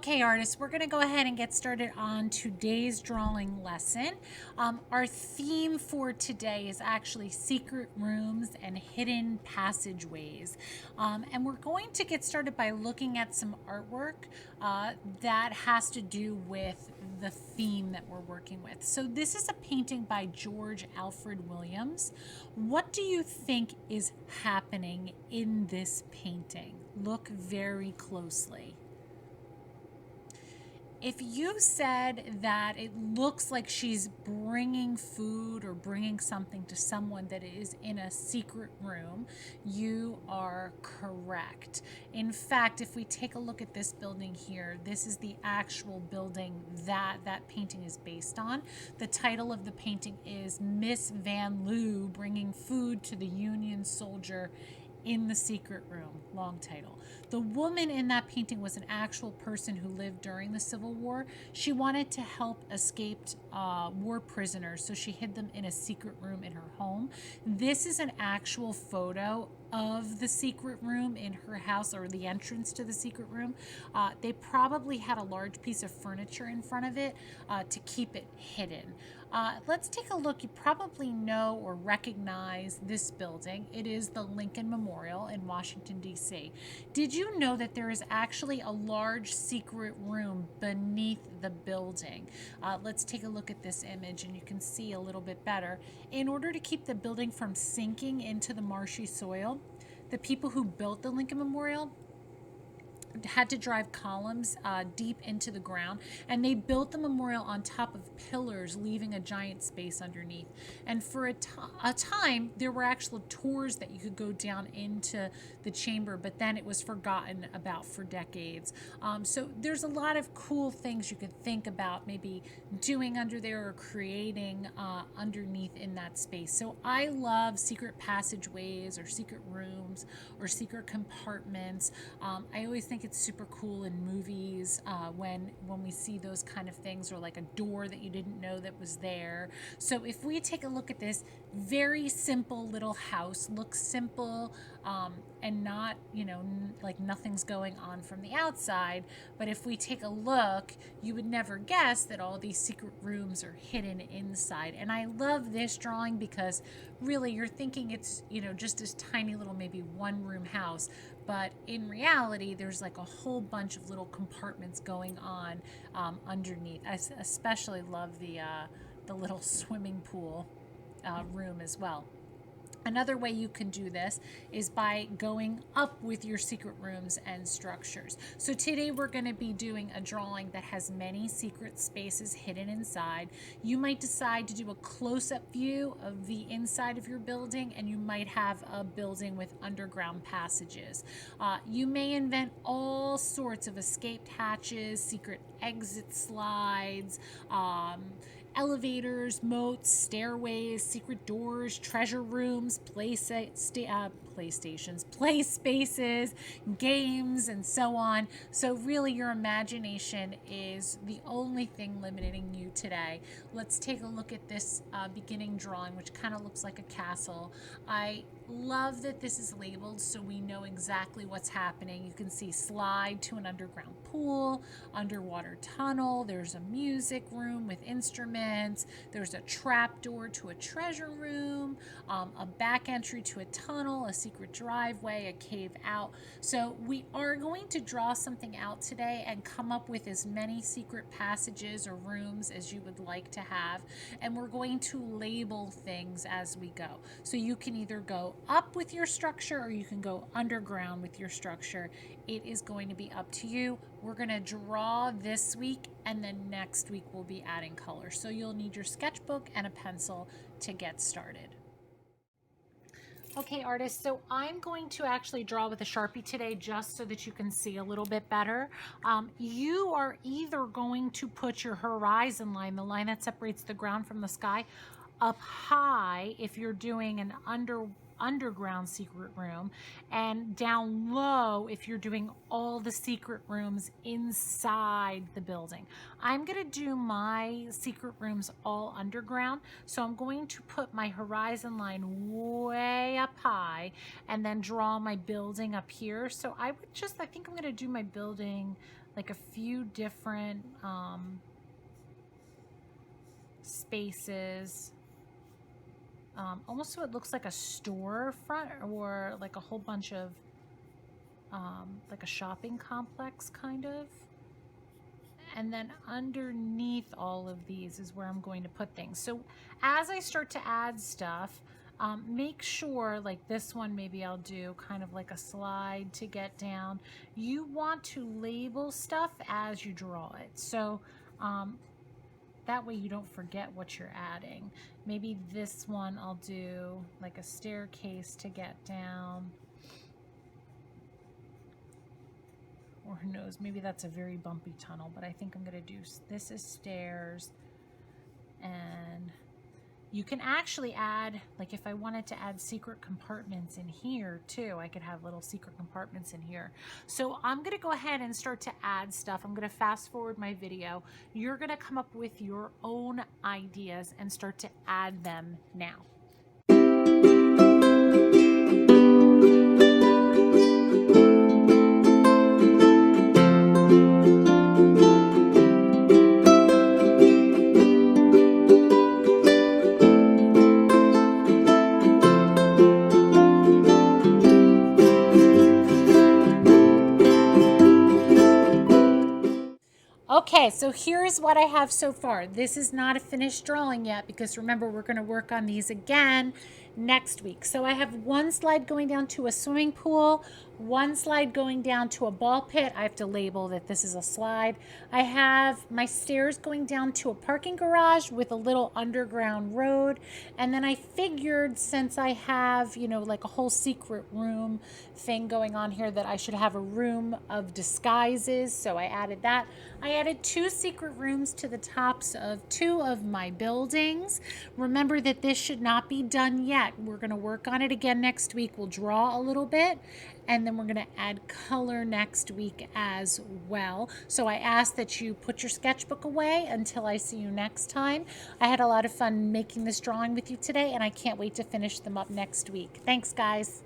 Okay, artists, we're going to go ahead and get started on today's drawing lesson. Our theme for today is actually secret rooms and hidden passageways. And we're going to get started by looking at some artwork that has to do with the theme that we're working with. So this is a painting by George Alfred Williams. What do you think is happening in this painting? Look very closely. If you said that it looks like she's bringing food or bringing something to someone that is in a secret room, you are correct. In fact, if we take a look at this building here, this is the actual building that that painting is based on. The title of the painting is Miss Van Loo Bringing Food to the Union Soldier in the Secret Room. Long title. The woman in that painting was an actual person who lived during the Civil War. She wanted to help escaped war prisoners, so she hid them in a secret room in her home. This is an actual photo of the secret room in her house, or the entrance to the secret room. They probably had a large piece of furniture in front of it to keep it hidden. Let's take a look. You probably know or recognize this building. It is the Lincoln Memorial in Washington, D.C. Did you know that there is actually a large secret room beneath the building? Let's take a look at this image and you can see a little bit better. In order to keep the building from sinking into the marshy soil, the people who built the Lincoln Memorial had to drive columns deep into the ground, and they built the memorial on top of pillars, leaving a giant space underneath. And for a time, there were actual tours that you could go down into the chamber, but then it was forgotten about for decades. So there's a lot of cool things you could think about maybe doing under there or creating underneath in that space. So I love secret passageways or secret rooms or secret compartments. I always think it's super cool in movies when we see those kind of things, or like a door that you didn't know that was there. So if we take a look at this very simple little house, looks simple and not, like nothing's going on from the outside, but if we take a look, you would never guess that all these secret rooms are hidden inside. And I love this drawing because really you're thinking it's, just this tiny little maybe one room house, but in reality there's like a whole bunch of little compartments going on underneath. I especially love the little swimming pool room as well. Another way you can do this is by going up with your secret rooms and structures. So today we're going to be doing a drawing that has many secret spaces hidden inside. You might decide to do a close-up view of the inside of your building, and you might have a building with underground passages. You may invent all sorts of escaped hatches, secret exit slides, elevators, moats, stairways, secret doors, treasure rooms, play spaces, games, and so on. So really your imagination is the only thing limiting you today. Let's take a look at this beginning drawing, which kind of looks like a castle. I love that this is labeled so we know exactly what's happening. You can see slide to an underground pool, underwater tunnel, there's a music room with instruments, there's a trap door to a treasure room, a back entry to a tunnel, a secret driveway, a cave out. So we are going to draw something out today and come up with as many secret passages or rooms as you would like to have, and we're going to label things as we go. So you can either go up with your structure or you can go underground with your structure. It is going to be up to you. We're going to draw this week, and then next week we'll be adding color. So you'll need your sketchbook and a pencil to get started. Okay, artists, so I'm going to actually draw with a Sharpie today just so that you can see a little bit better. You are either going to put your horizon line, the line that separates the ground from the sky, up high if you're doing an underground secret room, and down low if you're doing all the secret rooms inside the building. I'm going to do my secret rooms all underground, so I'm going to put my horizon line way up high and then draw my building up here. So I think I'm going to do my building like a few different spaces, almost so it looks like a storefront or like a whole bunch of like a shopping complex kind of. And then underneath all of these is where I'm going to put things. So as I start to add stuff, make sure, like this one, maybe I'll do kind of like a slide to get down. You want to label stuff as you draw it. So that way you don't forget what you're adding. Maybe this one I'll do like a staircase to get down. Or who knows, maybe that's a very bumpy tunnel, but I think I'm gonna do this as stairs. And you can actually add, like if I wanted to add secret compartments in here too, I could have little secret compartments in here. So I'm gonna go ahead and start to add stuff. I'm gonna fast forward my video. You're gonna come up with your own ideas and start to add them now. Okay, so here's what I have so far. This is not a finished drawing yet because remember, we're going to work on these again next week. So I have one slide going down to a swimming pool, one slide going down to a ball pit. I have to label that this is a slide. I have my stairs going down to a parking garage with a little underground road. And then I figured, since I have, you know, like a whole secret room thing going on here, that I should have a room of disguises. So I added that. I added 2 secret rooms to the tops of 2 of my buildings. Remember that this should not be done yet. We're going to work on it again next week. We'll draw a little bit, and then we're going to add color next week as well. So I ask that you put your sketchbook away until I see you next time. I had a lot of fun making this drawing with you today, and I can't wait to finish them up next week. Thanks, guys.